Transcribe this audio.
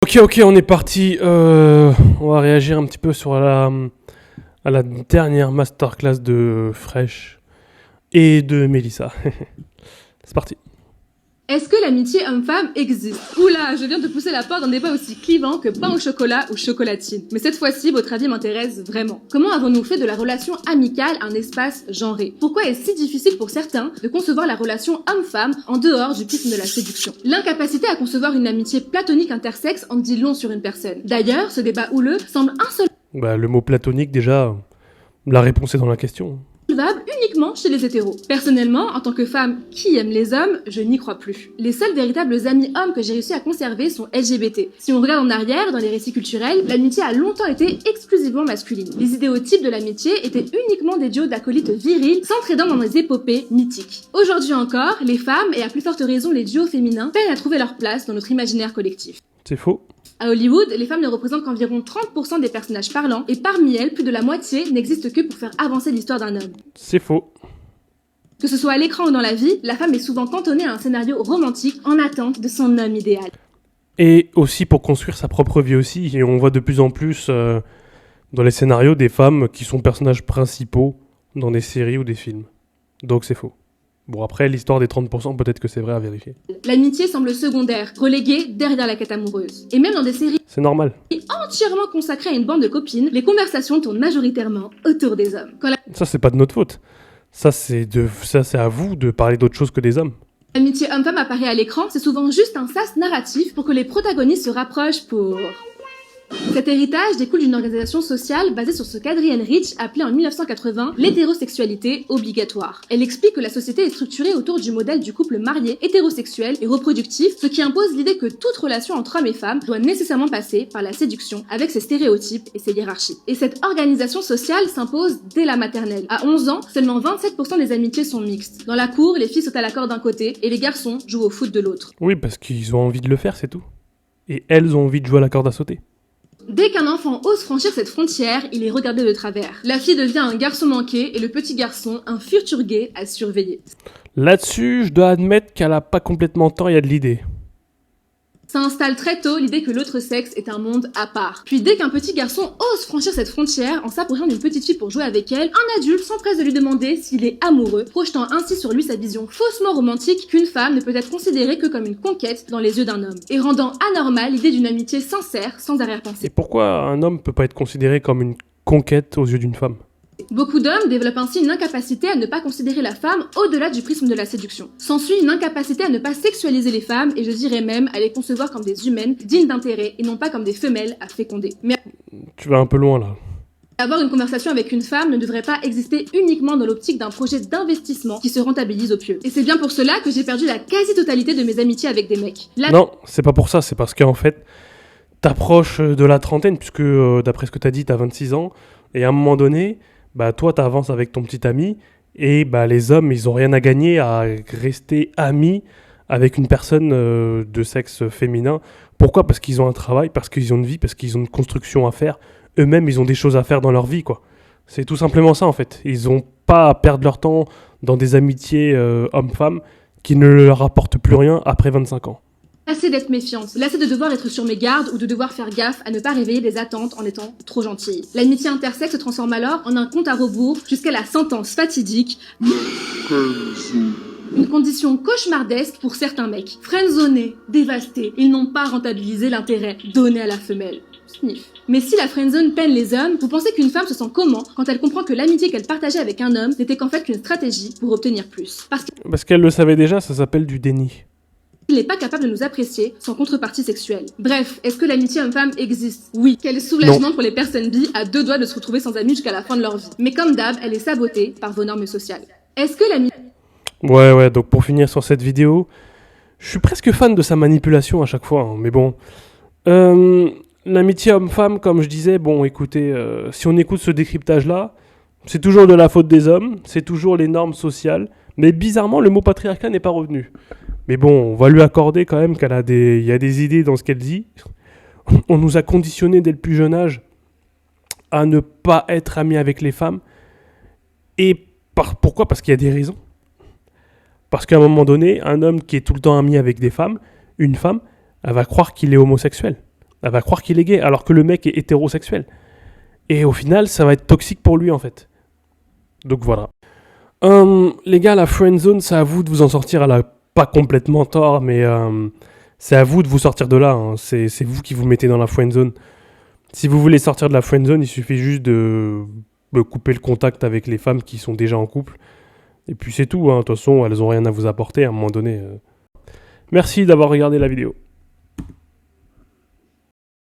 Ok, on est parti. On va réagir un petit peu à la dernière masterclass de Fresh et de Mélissa. C'est parti. Est-ce que l'amitié homme-femme existe? Oula, je viens de pousser la porte d'un débat aussi clivant que pain au chocolat ou chocolatine. Mais cette fois-ci, votre avis m'intéresse vraiment. Comment avons-nous fait de la relation amicale un espace genré? Pourquoi est-ce si difficile pour certains de concevoir la relation homme-femme en dehors du prisme de la séduction? L'incapacité à concevoir une amitié platonique intersexe en dit long sur une personne. D'ailleurs, ce débat houleux semble Le mot platonique, déjà, la réponse est dans la question. insolvable uniquement chez les hétéros. Personnellement, en tant que femme qui aime les hommes, je n'y crois plus. Les seuls véritables amis hommes que j'ai réussi à conserver sont LGBT. Si on regarde en arrière, dans les récits culturels, l'amitié a longtemps été exclusivement masculine. Les idéotypes de l'amitié étaient uniquement des duos d'acolytes virils s'entraidant dans des épopées mythiques. Aujourd'hui encore, les femmes, et à plus forte raison les duos féminins, peinent à trouver leur place dans notre imaginaire collectif. C'est faux. À Hollywood, les femmes ne représentent qu'environ 30% des personnages parlants, et parmi elles, plus de la moitié n'existe que pour faire avancer l'histoire d'un homme. C'est faux. Que ce soit à l'écran ou dans la vie, la femme est souvent cantonnée à un scénario romantique en attente de son homme idéal. Et aussi pour construire sa propre vie aussi. Et on voit de plus en plus dans les scénarios des femmes qui sont personnages principaux dans des séries ou des films. Donc c'est faux. Bon, après, l'histoire des 30%, peut-être que c'est vrai à vérifier. L'amitié semble secondaire, reléguée derrière la quête amoureuse. Et même dans des séries C'est normal. entièrement consacrées à une bande de copines, les conversations tournent majoritairement autour des hommes. Quand Ça, c'est pas de notre faute. Ça, c'est à vous de parler d'autre chose que des hommes. l'amitié homme-femme apparaît à l'écran, c'est souvent juste un sas narratif pour que les protagonistes se rapprochent pour... Cet héritage découle d'une organisation sociale basée sur ce qu'Adrienne Rich appelait en 1980 l'hétérosexualité obligatoire. Elle explique que la société est structurée autour du modèle du couple marié, hétérosexuel et reproductif, ce qui impose l'idée que toute relation entre hommes et femmes doit nécessairement passer par la séduction, avec ses stéréotypes et ses hiérarchies. Et cette organisation sociale s'impose dès la maternelle. À 11 ans, seulement 27% des amitiés sont mixtes. Dans la cour, les filles sautent à la corde d'un côté et les garçons jouent au foot de l'autre. Oui, parce qu'ils ont envie de le faire, c'est tout. Et elles ont envie de jouer à la corde à sauter. Dès qu'un enfant ose franchir cette frontière, il est regardé de travers. La fille devient un garçon manqué et le petit garçon un futur gay à surveiller. Là-dessus, je dois admettre qu'elle a pas complètement tort, il y a de l'idée. Ça installe très tôt l'idée que l'autre sexe est un monde à part. Puis dès qu'un petit garçon ose franchir cette frontière en s'approchant d'une petite fille pour jouer avec elle, un adulte s'empresse de lui demander s'il est amoureux, projetant ainsi sur lui sa vision faussement romantique qu'une femme ne peut être considérée que comme une conquête dans les yeux d'un homme, et rendant anormale l'idée d'une amitié sincère sans arrière-pensée. Et pourquoi un homme peut pas être considéré comme une conquête aux yeux d'une femme ? Beaucoup d'hommes développent ainsi une incapacité à ne pas considérer la femme au-delà du prisme de la séduction. S'ensuit une incapacité à ne pas sexualiser les femmes et je dirais même à les concevoir comme des humaines dignes d'intérêt et non pas comme des femelles à féconder. Mais Tu vas un peu loin là. avoir une conversation avec une femme ne devrait pas exister uniquement dans l'optique d'un projet d'investissement qui se rentabilise au pieu. Et c'est bien pour cela que j'ai perdu la quasi-totalité de mes amitiés avec des mecs. Non, c'est pas pour ça, c'est parce qu'en fait, t'approches de la trentaine, puisque d'après ce que t'as dit, t'as 26 ans, et à un moment donné, bah toi t'avances avec ton petit ami, et bah les hommes, ils ont rien à gagner à rester amis avec une personne de sexe féminin. Pourquoi ? Parce qu'ils ont un travail, parce qu'ils ont une vie, parce qu'ils ont une construction à faire. Eux-mêmes, ils ont des choses à faire dans leur vie, quoi. C'est tout simplement ça, en fait. Ils ont pas à perdre leur temps dans des amitiés hommes-femmes qui ne leur apportent plus rien après 25 ans. Lassée d'être méfiante, lassée de devoir être sur mes gardes ou de devoir faire gaffe à ne pas réveiller des attentes en étant trop gentille. L'amitié intersexe se transforme alors en un compte à rebours jusqu'à la sentence fatidique. Une condition cauchemardesque pour certains mecs. Friendzonés, dévastés, ils n'ont pas rentabilisé l'intérêt donné à la femelle. Sniff. Mais si la friendzone peine les hommes, vous pensez qu'une femme se sent comment quand elle comprend que l'amitié qu'elle partageait avec un homme n'était qu'en fait qu'une stratégie pour obtenir plus? Parce qu'elle le savait déjà, ça s'appelle du déni. Il n'est pas capable de nous apprécier sans contrepartie sexuelle. Bref, est-ce que l'amitié homme-femme existe? Oui. Quel soulagement pour les personnes bi à deux doigts de se retrouver sans amis jusqu'à la fin de leur vie. Mais comme d'hab, elle est sabotée par vos normes sociales. Est-ce que l'amitié... Ouais, donc pour finir sur cette vidéo, je suis presque fan de sa manipulation à chaque fois, hein, mais bon. L'amitié homme-femme, comme je disais, bon, écoutez, si on écoute ce décryptage-là, c'est toujours de la faute des hommes, c'est toujours les normes sociales, mais bizarrement, le mot patriarcat n'est pas revenu. Mais bon, on va lui accorder quand même il y a des idées dans ce qu'elle dit. On nous a conditionnés dès le plus jeune âge à ne pas être amis avec les femmes. Et pourquoi ? Parce qu'il y a des raisons. Parce qu'à un moment donné, un homme qui est tout le temps ami avec des femmes, une femme, elle va croire qu'il est homosexuel. Elle va croire qu'il est gay alors que le mec est hétérosexuel. Et au final, ça va être toxique pour lui en fait. Donc voilà. Les gars, la friendzone, c'est à vous de vous en sortir. Elle a pas complètement tort, mais c'est à vous de vous sortir de là. Hein. C'est vous qui vous mettez dans la friendzone. Si vous voulez sortir de la friendzone, il suffit juste de couper le contact avec les femmes qui sont déjà en couple. Et puis c'est tout. Hein. De toute façon, elles ont rien à vous apporter à un moment donné. Merci d'avoir regardé la vidéo.